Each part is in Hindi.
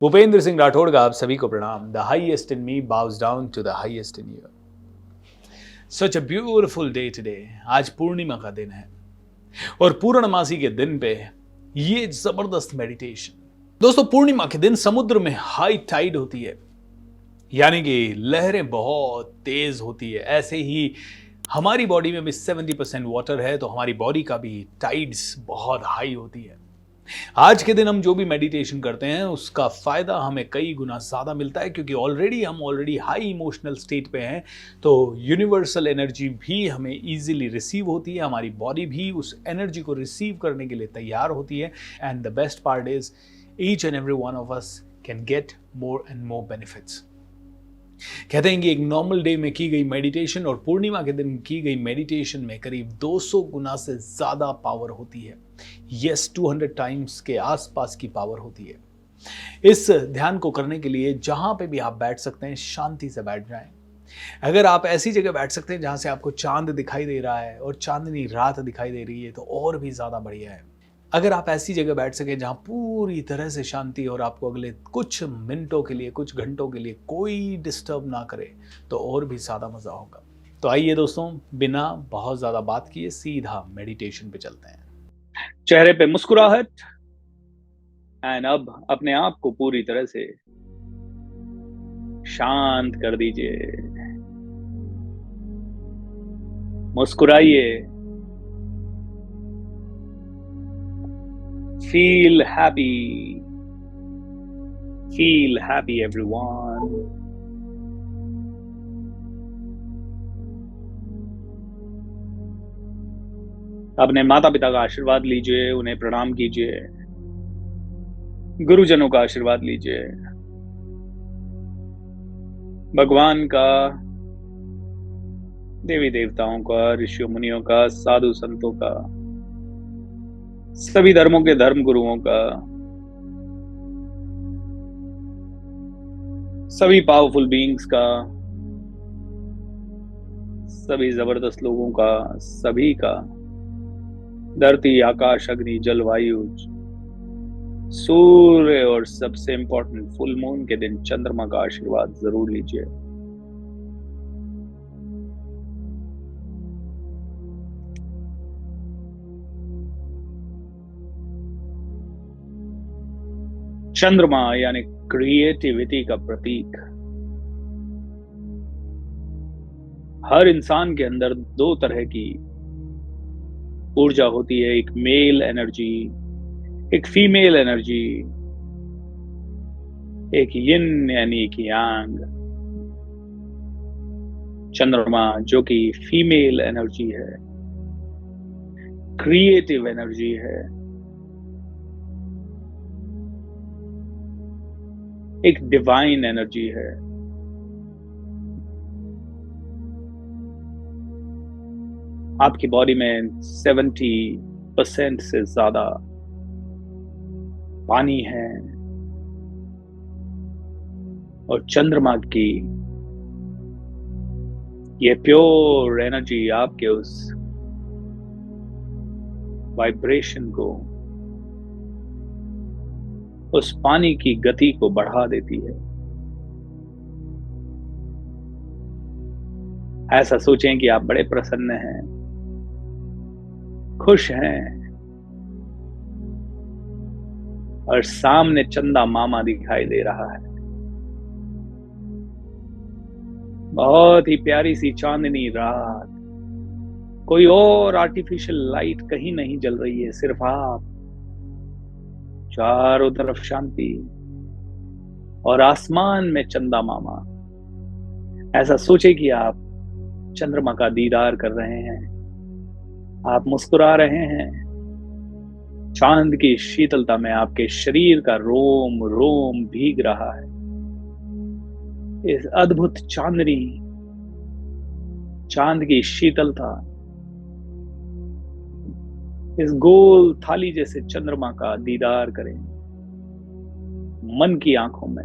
भूपेंद्र सिंह राठौड़ का आप सभी को प्रणाम। The highest in me bows down to the highest in you. Such a beautiful day today. आज पूर्णिमा का दिन है और पूर्णमासी के दिन पे ये जबरदस्त मेडिटेशन। दोस्तों, पूर्णिमा के दिन समुद्र में हाई टाइड होती है, यानी कि लहरें बहुत तेज होती है। ऐसे ही हमारी बॉडी में भी 70% वाटर है, तो हमारी बॉडी का भी टाइड्स बहुत हाई होती है। आज के दिन हम जो भी मेडिटेशन करते हैं उसका फायदा हमें कई गुना ज्यादा मिलता है, क्योंकि हम ऑलरेडी हाई इमोशनल स्टेट पे हैं। तो यूनिवर्सल एनर्जी भी हमें इजीली रिसीव होती है, हमारी बॉडी भी उस एनर्जी को रिसीव करने के लिए तैयार होती है। And the best part is each and every one of us can get more and more benefits. कहते हैं कि एक नॉर्मल डे में की गई मेडिटेशन और पूर्णिमा के दिन की गई मेडिटेशन में करीब 200 गुना से ज्यादा पावर होती है। यस, 200 टाइम्स के आसपास की पावर होती है। इस ध्यान को करने के लिए जहां पे भी आप बैठ सकते हैं, शांति से बैठ जाएं। अगर आप ऐसी जगह बैठ सकते हैं जहां से आपको चांद दिखाई दे रहा है और चांदनी रात दिखाई दे रही है, तो और भी ज्यादा बढ़िया है। अगर आप ऐसी जगह बैठ सके जहां पूरी तरह से शांति और आपको अगले कुछ मिनटों के लिए, कुछ घंटों के लिए कोई डिस्टर्ब ना करे, तो और भी ज्यादा मजा होगा। तो आइए दोस्तों, बिना बहुत ज्यादा बात किए सीधा मेडिटेशन पे चलते हैं। चेहरे पे मुस्कुराहट एंड अब अपने आप को पूरी तरह से शांत कर दीजिए। मुस्कुराइए। Feel happy. Feel happy everyone. अपने माता पिता का आशीर्वाद लीजिए, उन्हें प्रणाम कीजिए, गुरुजनों का आशीर्वाद लीजिए, भगवान का, देवी देवताओं का, ऋषियों मुनियों का, साधु संतों का, सभी धर्मों के धर्म गुरुओं का, सभी पावरफुल बीइंग्स का, सभी जबरदस्त लोगों का, सभी का, धरती, आकाश, अग्नि, जल, वायु, सूर्य और सबसे इंपॉर्टेंट फुल मून के दिन चंद्रमा का आशीर्वाद जरूर लीजिए। चंद्रमा यानी क्रिएटिविटी का प्रतीक। हर इंसान के अंदर दो तरह की ऊर्जा होती है, एक मेल एनर्जी, एक फीमेल एनर्जी, एक यिन यानी कि यांग। चंद्रमा जो कि फीमेल एनर्जी है, क्रिएटिव एनर्जी है, एक डिवाइन एनर्जी है। आपकी बॉडी में 70% से ज्यादा पानी है और चंद्रमा की ये प्योर एनर्जी आपके उस वाइब्रेशन को, उस पानी की गति को बढ़ा देती है। ऐसा सोचें कि आप बड़े प्रसन्न हैं, खुश हैं और सामने चंदा मामा दिखाई दे रहा है। बहुत ही प्यारी सी चांदनी रात, कोई और आर्टिफिशियल लाइट कहीं नहीं जल रही है, सिर्फ आप, चारों तरफ शांति और आसमान में चंदा मामा। ऐसा सोचे कि आप चंद्रमा का दीदार कर रहे हैं, आप मुस्कुरा रहे हैं। चांद की शीतलता में आपके शरीर का रोम रोम भीग रहा है। इस अद्भुत चांद की शीतलता, इस गोल थाली जैसे चंद्रमा का दीदार करें मन की आंखों में।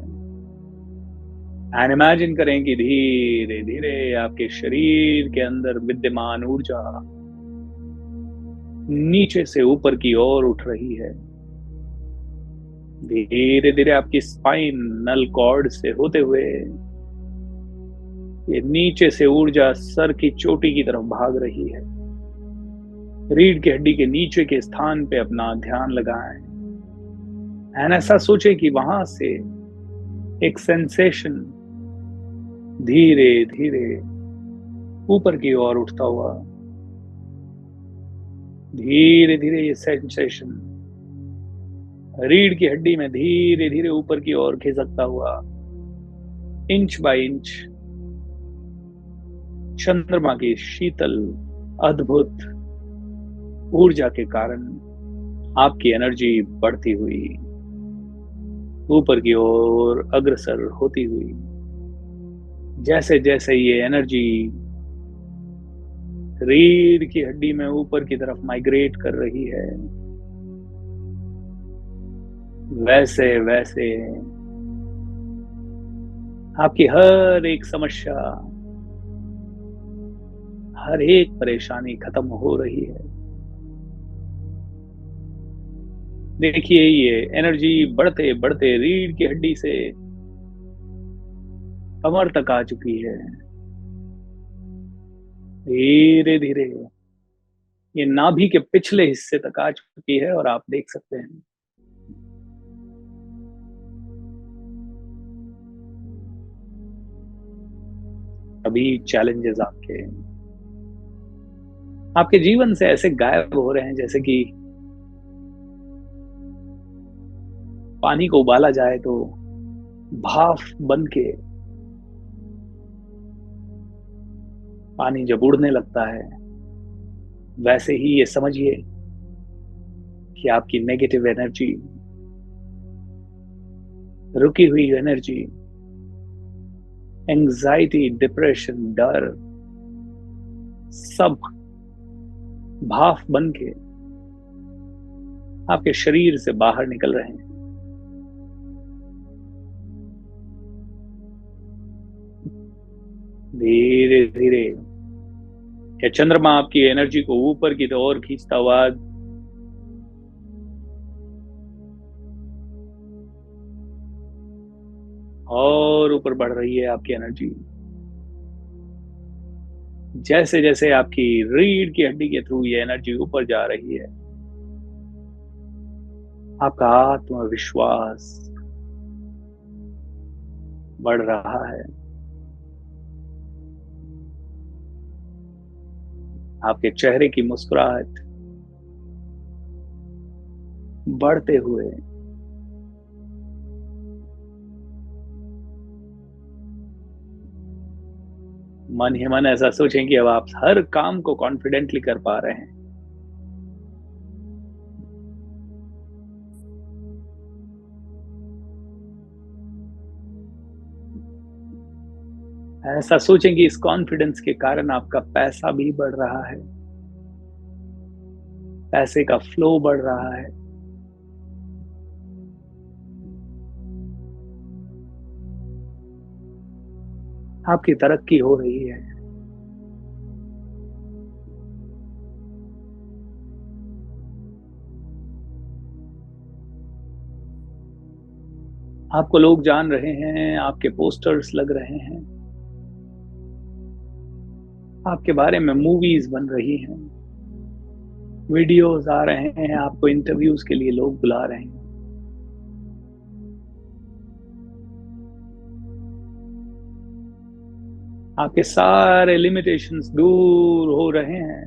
एंड इमेजिन करें कि धीरे धीरे आपके शरीर के अंदर विद्यमान ऊर्जा नीचे से ऊपर की ओर उठ रही है। धीरे धीरे आपकी स्पाइनल कॉर्ड से होते हुए ये नीचे से ऊर्जा सर की चोटी की तरफ भाग रही है। रीढ़ की हड्डी के नीचे के स्थान पे अपना ध्यान लगाएं एंड ऐसा सोचें कि वहां से एक सेंसेशन धीरे धीरे ऊपर की ओर उठता हुआ, धीरे धीरे ये सेंसेशन रीढ़ की हड्डी में धीरे धीरे ऊपर की ओर खिसकता हुआ, इंच बाय इंच चंद्रमा की शीतल अद्भुत ऊर्जा के कारण आपकी एनर्जी बढ़ती हुई ऊपर की ओर अग्रसर होती हुई, जैसे जैसे ये एनर्जी रीढ़ की हड्डी में ऊपर की तरफ माइग्रेट कर रही है, वैसे वैसे आपकी हर एक समस्या, हर एक परेशानी खत्म हो रही है। देखिए ये एनर्जी बढ़ते बढ़ते रीढ़ की हड्डी से कमर तक आ चुकी है। धीरे धीरे ये नाभि के पिछले हिस्से तक आ चुकी है और आप देख सकते हैं अभी चैलेंजेस आपके जीवन से ऐसे गायब हो रहे हैं जैसे कि पानी को उबाला जाए तो भाप बन के पानी जब उड़ने लगता है, वैसे ही ये समझिए कि आपकी नेगेटिव एनर्जी, रुकी हुई एनर्जी, एंजाइटी, डिप्रेशन, डर, सब भाप बन के आपके शरीर से बाहर निकल रहे हैं। धीरे धीरे ये चंद्रमा आपकी एनर्जी को ऊपर की ओर खींचता हुआ और ऊपर बढ़ रही है आपकी एनर्जी। जैसे जैसे आपकी रीढ़ की हड्डी के थ्रू ये एनर्जी ऊपर जा रही है, आपका आत्मविश्वास बढ़ रहा है। आपके चेहरे की मुस्कुराहट बढ़ते हुए मन ही मन ऐसा सोचें कि अब आप हर काम को कॉन्फिडेंटली कर पा रहे हैं। ऐसा सोचें कि इस कॉन्फिडेंस के कारण आपका पैसा भी बढ़ रहा है, पैसे का फ्लो बढ़ रहा है। आपकी तरक्की हो रही है। आपको लोग जान रहे हैं, आपके पोस्टर्स लग रहे हैं, आपके बारे में मूवीज बन रही हैं, वीडियोस आ रहे हैं, आपको इंटरव्यूज के लिए लोग बुला रहे हैं। आपके सारे लिमिटेशंस दूर हो रहे हैं।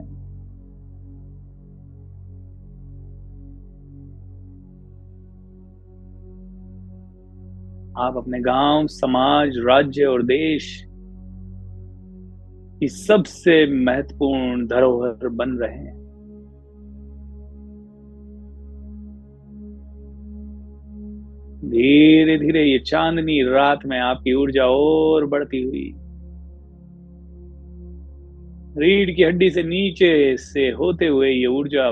आप अपने गांव, समाज, राज्य और देश की सबसे महत्वपूर्ण धरोहर बन रहे हैं। धीरे धीरे ये चांदनी रात में आपकी ऊर्जा और बढ़ती हुई रीढ़ की हड्डी से नीचे से होते हुए ये ऊर्जा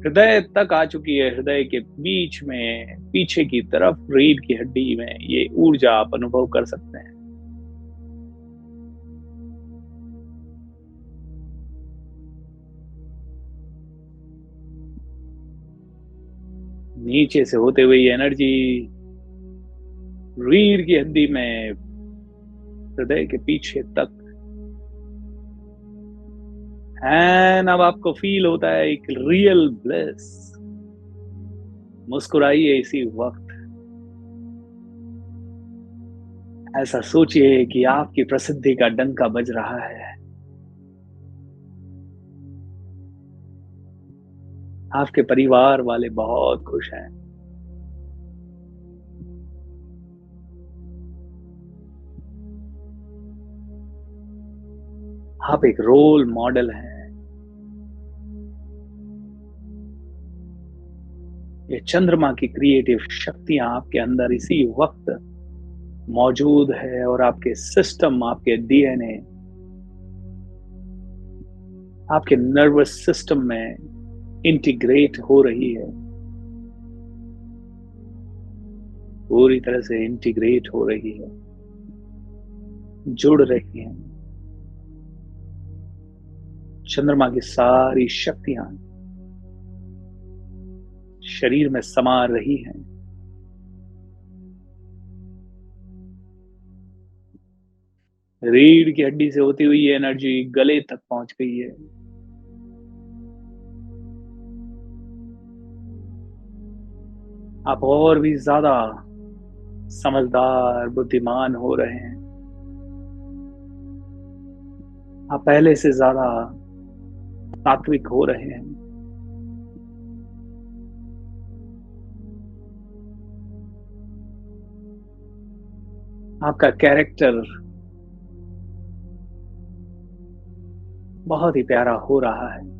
हृदय तक आ चुकी है। हृदय के बीच में पीछे की तरफ रीढ़ की हड्डी में ये ऊर्जा आप अनुभव कर सकते हैं। नीचे से होते हुए ये एनर्जी रीढ़ की हड्डी में, हृदय के पीछे तक। एंड अब आपको फील होता है एक रियल ब्लिस। मुस्कुराइए इसी वक्त। ऐसा सोचिए कि आपकी प्रसिद्धि का डंका बज रहा है। आपके परिवार वाले बहुत खुश हैं। आप एक रोल मॉडल हैं। ये चंद्रमा की क्रिएटिव शक्तियां आपके अंदर इसी वक्त मौजूद है और आपके सिस्टम, आपके डीएनए, आपके नर्वस सिस्टम में इंटीग्रेट हो रही है, पूरी तरह से इंटीग्रेट हो रही है, जुड़ रही है। चंद्रमा की सारी शक्तियां शरीर में समा रही हैं। रीढ़ की हड्डी से होती हुई ये एनर्जी गले तक पहुंच गई है। आप और भी ज्यादा समझदार, बुद्धिमान हो रहे हैं। आप पहले से ज्यादा तात्विक हो रहे हैं। आपका कैरेक्टर बहुत ही प्यारा हो रहा है।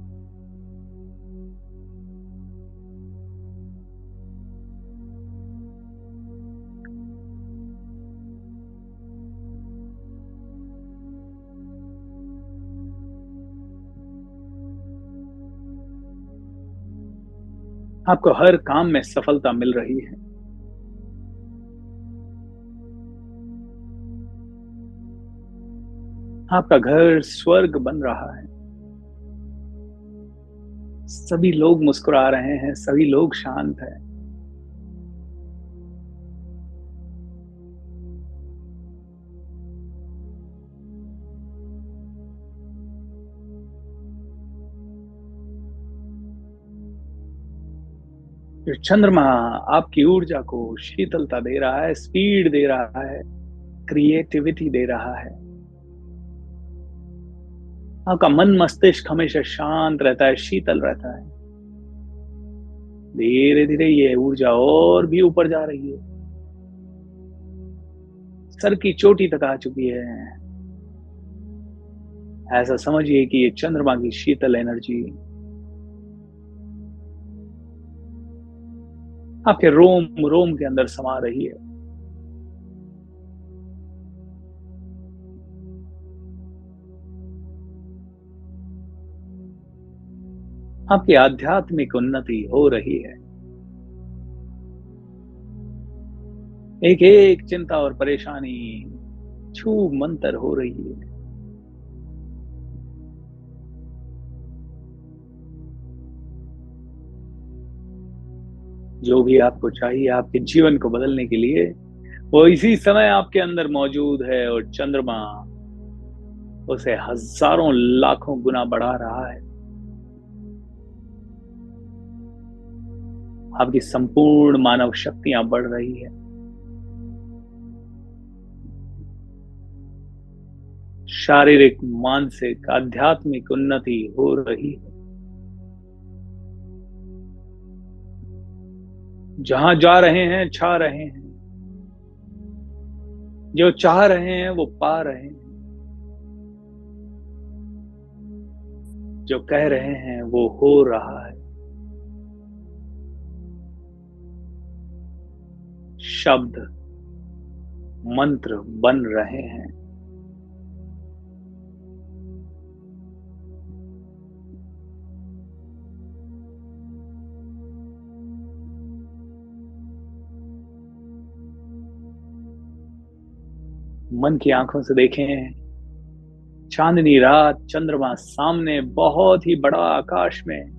आपको हर काम में सफलता मिल रही है। आपका घर स्वर्ग बन रहा है। सभी लोग मुस्कुरा रहे हैं, सभी लोग शांत हैं। जो चंद्रमा आपकी ऊर्जा को शीतलता दे रहा है, स्पीड दे रहा है, क्रिएटिविटी दे रहा है। आपका मन मस्तिष्क हमेशा शांत रहता है, शीतल रहता है। धीरे धीरे ये ऊर्जा और भी ऊपर जा रही है, सर की चोटी तक आ चुकी है। ऐसा समझिए कि ये चंद्रमा की शीतल एनर्जी आपके रोम रोम के अंदर समा रही है। आपकी आध्यात्मिक उन्नति हो रही है। एक एक चिंता और परेशानी छू मंतर हो रही है। जो भी आपको चाहिए आपके जीवन को बदलने के लिए, वो इसी समय आपके अंदर मौजूद है और चंद्रमा उसे हजारों लाखों गुना बढ़ा रहा है। आपकी संपूर्ण मानव शक्तियां बढ़ रही है। शारीरिक, मानसिक, आध्यात्मिक उन्नति हो रही है। जहां जा रहे हैं छा रहे हैं। जो चाह रहे हैं वो पा रहे हैं। जो कह रहे हैं वो हो रहा है। शब्द, मंत्र बन रहे हैं। मन की आंखों से देखें, चांदनी रात, चंद्रमा सामने बहुत ही बड़ा आकाश में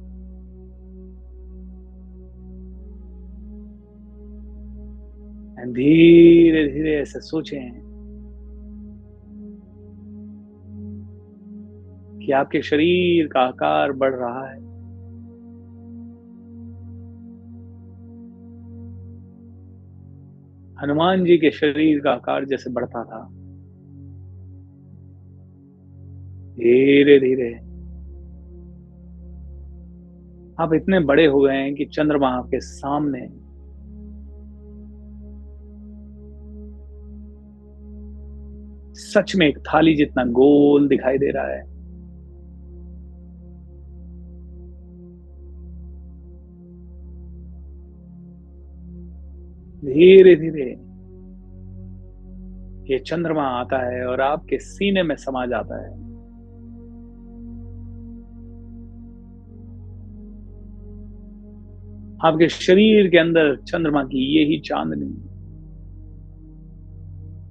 धीरे धीरे ऐसे सोचें कि आपके शरीर का आकार बढ़ रहा है। हनुमान जी के शरीर का आकार जैसे बढ़ता था, धीरे धीरे आप इतने बड़े हो गए हैं कि चंद्रमा आपके सामने सच में एक थाली जितना गोल दिखाई दे रहा है। धीरे धीरे ये चंद्रमा आता है और आपके सीने में समा जाता है। आपके शरीर के अंदर चंद्रमा की ये ही चांदनी,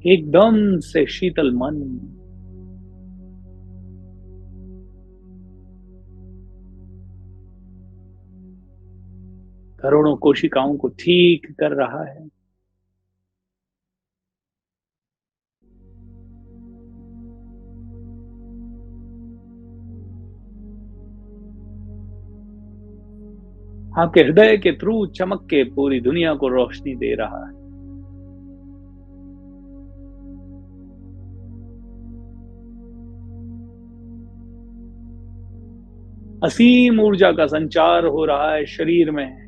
एकदम से शीतल मन, करोड़ों कोशिकाओं को ठीक कर रहा है। आपके हृदय के थ्रू चमक के पूरी दुनिया को रोशनी दे रहा है। असीम ऊर्जा का संचार हो रहा है शरीर में।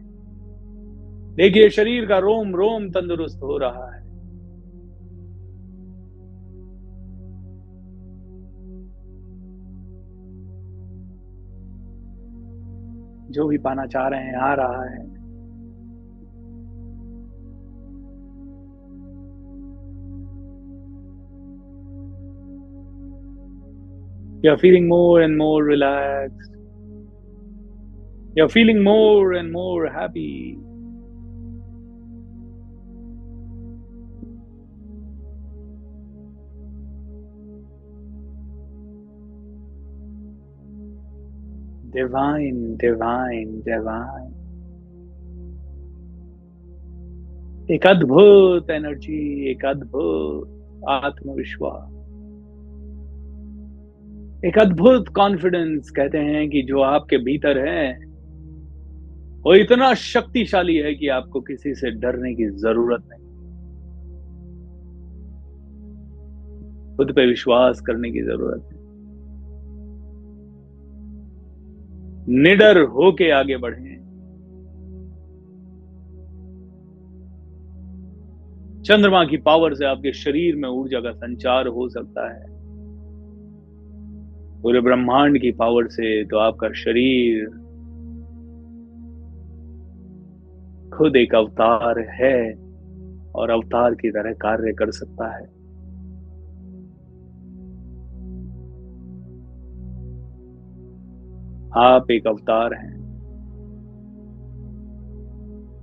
देखिए, शरीर का रोम रोम तंदुरुस्त हो रहा है। जो भी पाना चाह रहे हैं आ रहा है। You're feeling more and more relaxed. You're feeling more and more happy. Divine, divine, divine. एक अद्भुत एनर्जी, एक अद्भुत आत्मविश्वास, एक अद्भुत कॉन्फिडेंस। कहते हैं कि जो आपके भीतर है वो इतना शक्तिशाली है कि आपको किसी से डरने की जरूरत नहीं, खुद पे विश्वास करने की जरूरत है। निडर होके आगे बढ़ें। चंद्रमा की पावर से आपके शरीर में ऊर्जा का संचार हो सकता है। पूरे ब्रह्मांड की पावर से तो आपका शरीर खुद एक अवतार है और अवतार की तरह कार्य कर सकता है। आप एक अवतार हैं।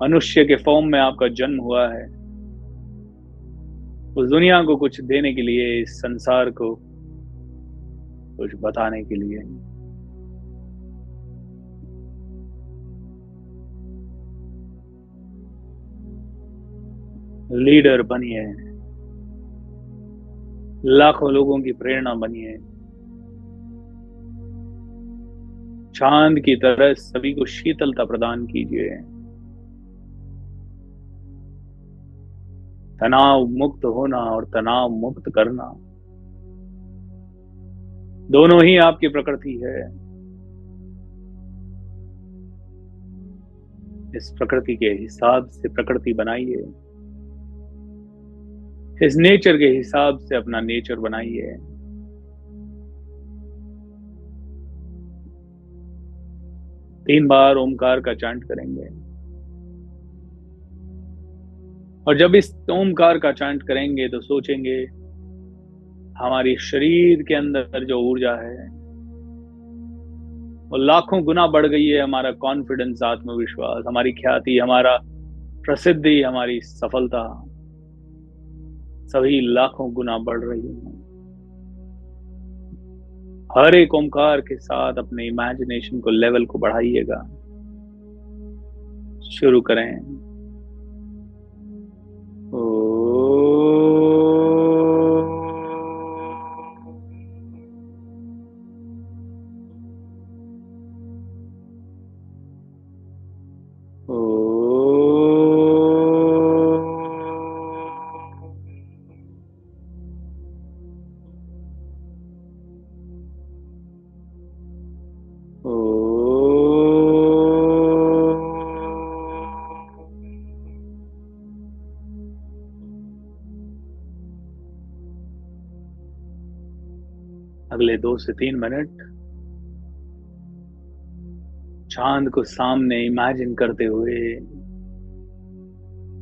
मनुष्य के फॉर्म में आपका जन्म हुआ है, उस दुनिया को कुछ देने के लिए, इस संसार को कुछ बताने के लिए। लीडर बनिए, लाखों लोगों की प्रेरणा बनिए, चांद की तरह सभी को शीतलता प्रदान कीजिए। तनाव मुक्त होना और तनाव मुक्त करना दोनों ही आपकी प्रकृति है। इस प्रकृति के हिसाब से प्रकृति बनाइए, इस नेचर के हिसाब से अपना नेचर बनाइए। तीन बार ओमकार का चांट करेंगे और जब इस ओमकार का चांट करेंगे तो सोचेंगे हमारी शरीर के अंदर जो ऊर्जा है वो लाखों गुना बढ़ गई है। हमारा कॉन्फिडेंस, आत्मविश्वास, हमारी ख्याति, हमारा प्रसिद्धि, हमारी सफलता सभी लाखों गुना बढ़ रही है। हर एक ओमकार के साथ अपने इमेजिनेशन को, लेवल को बढ़ाइएगा। शुरू करें। ओ अगले 2 से 3 मिनट चांद को सामने इमेजिन करते हुए,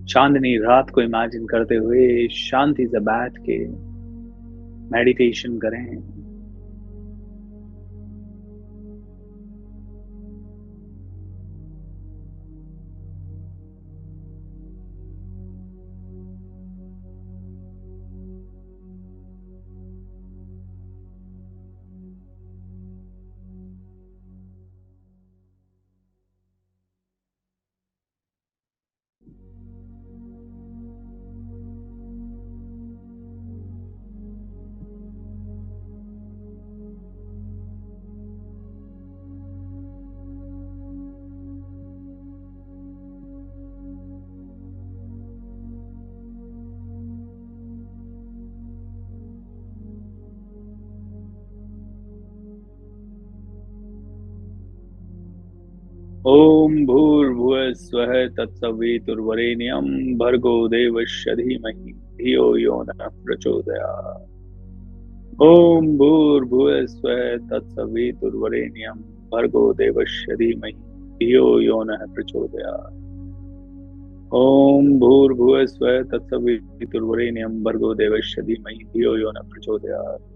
चांदनी रात को इमेजिन करते हुए शांति से बैठ के मेडिटेशन करें। ओम भूर्भुवः स्वः तत्सवितुर्वरेण्यं भर्गो देवस्य धीमहि धियो यो नः प्रचोदयात्। ओम भूर्भुवः स्वः तत्सवितुर्वरेण्यं भर्गो देवस्य धीमहि धियो यो नः प्रचोदयात्। ओम भूर्भुवः स्वः तत्सवितुर्वरेण्यं भर्गो देवस्य धीमहि धियो यो नः प्रचोदयात्।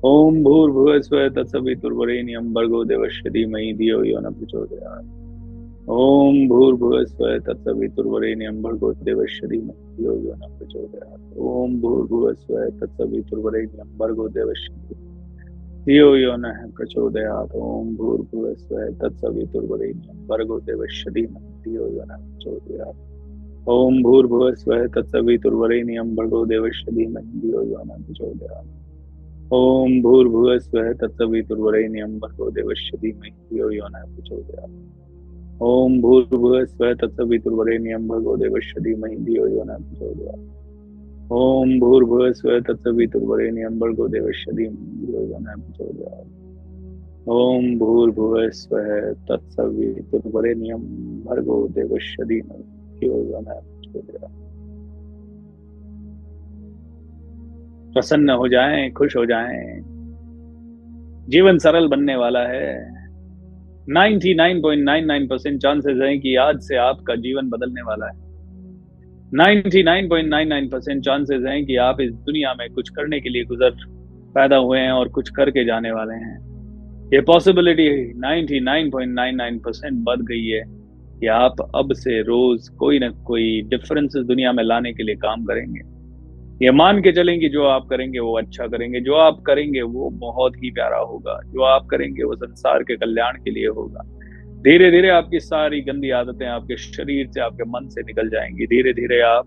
ओम भूर्भुवः स्वः तत्सवितुर्वरेण्यं भर्गो देवस्य धीमहि धियो यो नः प्रचोदयात्। ओम भूर्भुवः स्वः तत्सवितुर्वरेण्यं भर्गो देवस्य धीमहि धियो यो नः प्रचोदयात्। ओम भूर्भुवः स्वः तत्सवितुर्वरेण्यं भर्गो देवस्य धियो यो नः प्रचोदयात्। ओम भूर्भुवः स्वः तत्सवितुर्वरेण्यं भर्गो देवस्य धीमहि धियो यो नः प्रचोदयात्। ओम भूर्भुवः स्वः तत्सवितुर्वरेण्यं भर्गो देवस्य धीमहि धियो यो नः प्रचोदयात्। ओम भूर्भुवः स्वः तत्सवितुर्वरेण्यं भर्गो देवस्य धीमहि धियो यो नः प्रचोदयात्। ओम भूर्भुवः स्वः तत्सवितुर्वरेण्यं भर्गो देवस्य धीमहि धियो यो नः प्रचोदयात्। ओम भूर्भुवः स्वः तत्सवितुर्वरेण्यं भर्गो देवस्य धीमहि धियो यो नः प्रचोदयात्। ओम भूर्भुवः स्वः तत्सवितुर्वरेण्यं भर्गो देवस्य धीमहि धियो यो नः प्रचोदयात्। प्रसन्न हो जाएं, खुश हो जाएं। जीवन सरल बनने वाला है। 99.99% चांसेस हैं कि आज से आपका जीवन बदलने वाला है। 99.99% चांसेस हैं कि आप इस दुनिया में कुछ करने के लिए पैदा हुए हैं और कुछ करके जाने वाले हैं। ये पॉसिबिलिटी 99.99% बढ़ गई है कि आप अब से रोज कोई ना कोई डिफरेंसेस दुनिया में लाने के लिए काम करेंगे। ये मान के चलें कि जो आप करेंगे वो अच्छा करेंगे, जो आप करेंगे वो बहुत ही प्यारा होगा, जो आप करेंगे वो संसार के कल्याण के लिए होगा। धीरे धीरे आपकी सारी गंदी आदतें आपके शरीर से, आपके मन से निकल जाएंगी। धीरे धीरे आप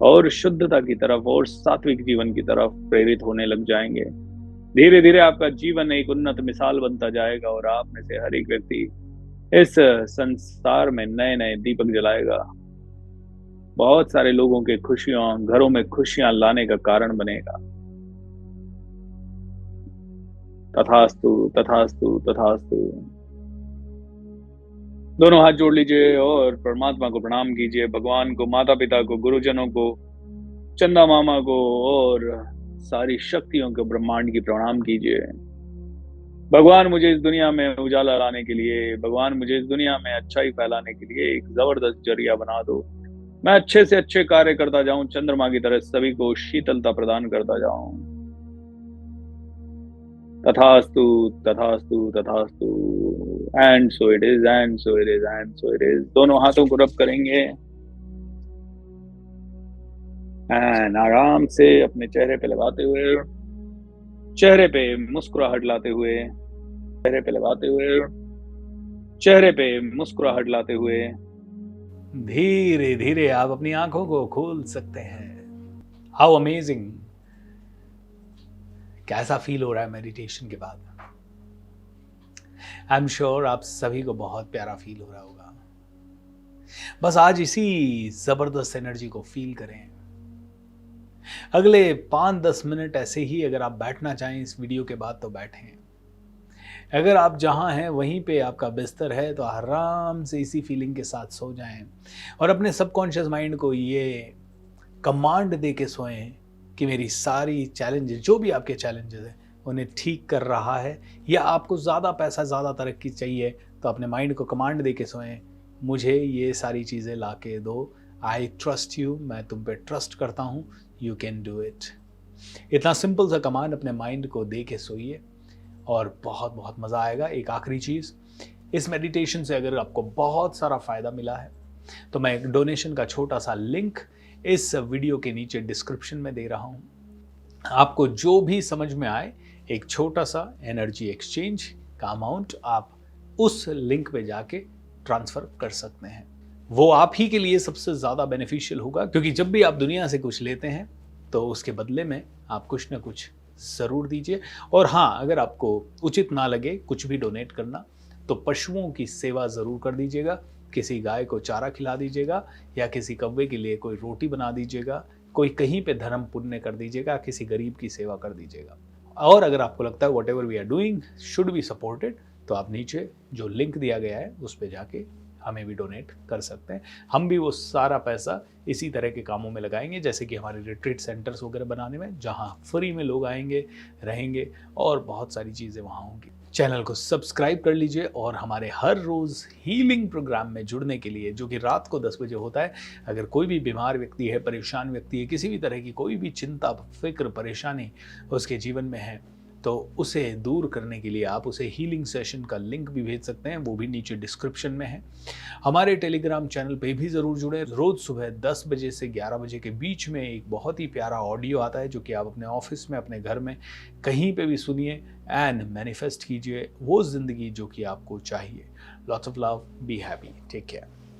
और शुद्धता की तरफ और सात्विक जीवन की तरफ प्रेरित होने लग जाएंगे। धीरे धीरे आपका जीवन एक उन्नत मिसाल बनता जाएगा और आप में से हर एक व्यक्ति इस संसार में नए नए दीपक जलाएगा। बहुत सारे लोगों के घरों में खुशियां लाने का कारण बनेगा। तथास्तु तथास्तु तथास्तु। दोनों हाथ जोड़ लीजिए और परमात्मा को प्रणाम कीजिए। भगवान को, माता पिता को, गुरुजनों को, चंदा मामा को और सारी शक्तियों को, ब्रह्मांड की प्रणाम कीजिए। भगवान मुझे इस दुनिया में उजाला लाने के लिए, भगवान मुझे इस दुनिया में अच्छाई फैलाने के लिए एक जबरदस्त जरिया बना दो। मैं अच्छे से अच्छे कार्य करता जाऊं, चंद्रमा की तरह सभी को शीतलता प्रदान करता जाऊं। तथास्तु तथास्तु तथास्तु। And so it is, and so it is, and so it is. दोनों हाथों को रब करेंगे एंड आराम से अपने चेहरे पे लगाते हुए, चेहरे पे मुस्कुराहट लाते हुए, चेहरे पे लगाते हुए, चेहरे पे मुस्कुराहट लाते हुए धीरे धीरे आप अपनी आंखों को खोल सकते हैं। How amazing! कैसा फील हो रहा है मेडिटेशन के बाद? आई एम श्योर आप सभी को बहुत प्यारा फील हो रहा होगा। बस आज इसी जबरदस्त एनर्जी को फील करें। अगले 5-10 मिनट ऐसे ही अगर आप बैठना चाहें इस वीडियो के बाद तो बैठें। अगर आप जहाँ हैं वहीं पे आपका बिस्तर है तो आराम से इसी फीलिंग के साथ सो जाएं और अपने सबकॉन्शियस माइंड को ये कमांड दे के सोएं कि मेरी सारी चैलेंजेस, जो भी आपके चैलेंजेस हैं, उन्हें ठीक कर रहा है, या आपको ज़्यादा पैसा, ज़्यादा तरक्की चाहिए, तो अपने माइंड को कमांड दे के सोएं, मुझे ये सारी चीज़ें ला के दो, आई ट्रस्ट यू, मैं तुम पे ट्रस्ट करता हूँ, यू कैन डू इट। इतना सिंपल सा कमांड अपने माइंड को दे के सोइए और बहुत बहुत मज़ा आएगा। एक आखिरी चीज़, इस मेडिटेशन से अगर आपको बहुत सारा फ़ायदा मिला है तो मैं एक डोनेशन का छोटा सा लिंक इस वीडियो के नीचे डिस्क्रिप्शन में दे रहा हूँ। आपको जो भी समझ में आए, एक छोटा सा एनर्जी एक्सचेंज का अमाउंट आप उस लिंक पे जाके ट्रांसफ़र कर सकते हैं। वो आप ही के लिए सबसे ज़्यादा बेनिफिशियल होगा, क्योंकि जब भी आप दुनिया से कुछ लेते हैं तो उसके बदले में आप कुछ ना कुछ ज़रूर दीजिए। और हाँ, अगर आपको उचित ना लगे कुछ भी डोनेट करना, तो पशुओं की सेवा ज़रूर कर दीजिएगा। किसी गाय को चारा खिला दीजिएगा, या किसी कौवे के लिए कोई रोटी बना दीजिएगा, कोई कहीं पे धर्म पुण्य कर दीजिएगा, किसी गरीब की सेवा कर दीजिएगा। और अगर आपको लगता है whatever we are doing should be supported, तो आप नीचे जो लिंक दिया गया है उस पर जाके हमें भी डोनेट कर सकते हैं। हम भी वो सारा पैसा इसी तरह के कामों में लगाएंगे, जैसे कि हमारे रिट्रीट सेंटर्स वगैरह बनाने में, जहां फ्री में लोग आएंगे, रहेंगे और बहुत सारी चीज़ें वहां होंगी। चैनल को सब्सक्राइब कर लीजिए और हमारे हर रोज़ हीलिंग प्रोग्राम में जुड़ने के लिए, जो कि रात को 10 बजे होता है, अगर कोई भी बीमार व्यक्ति है, परेशान व्यक्ति है, किसी भी तरह की कोई भी चिंता, फिक्र, परेशानी उसके जीवन में है, तो उसे दूर करने के लिए आप उसे हीलिंग सेशन का लिंक भी भेज सकते हैं, वो भी नीचे डिस्क्रिप्शन में है। हमारे टेलीग्राम चैनल पे भी ज़रूर जुड़े। रोज़ सुबह 10 बजे से 11 बजे के बीच में एक बहुत ही प्यारा ऑडियो आता है, जो कि आप अपने ऑफिस में, अपने घर में, कहीं पे भी सुनिए एंड मैनिफेस्ट कीजिए वो ज़िंदगी जो कि आपको चाहिए। Lots of love, be happy, take care.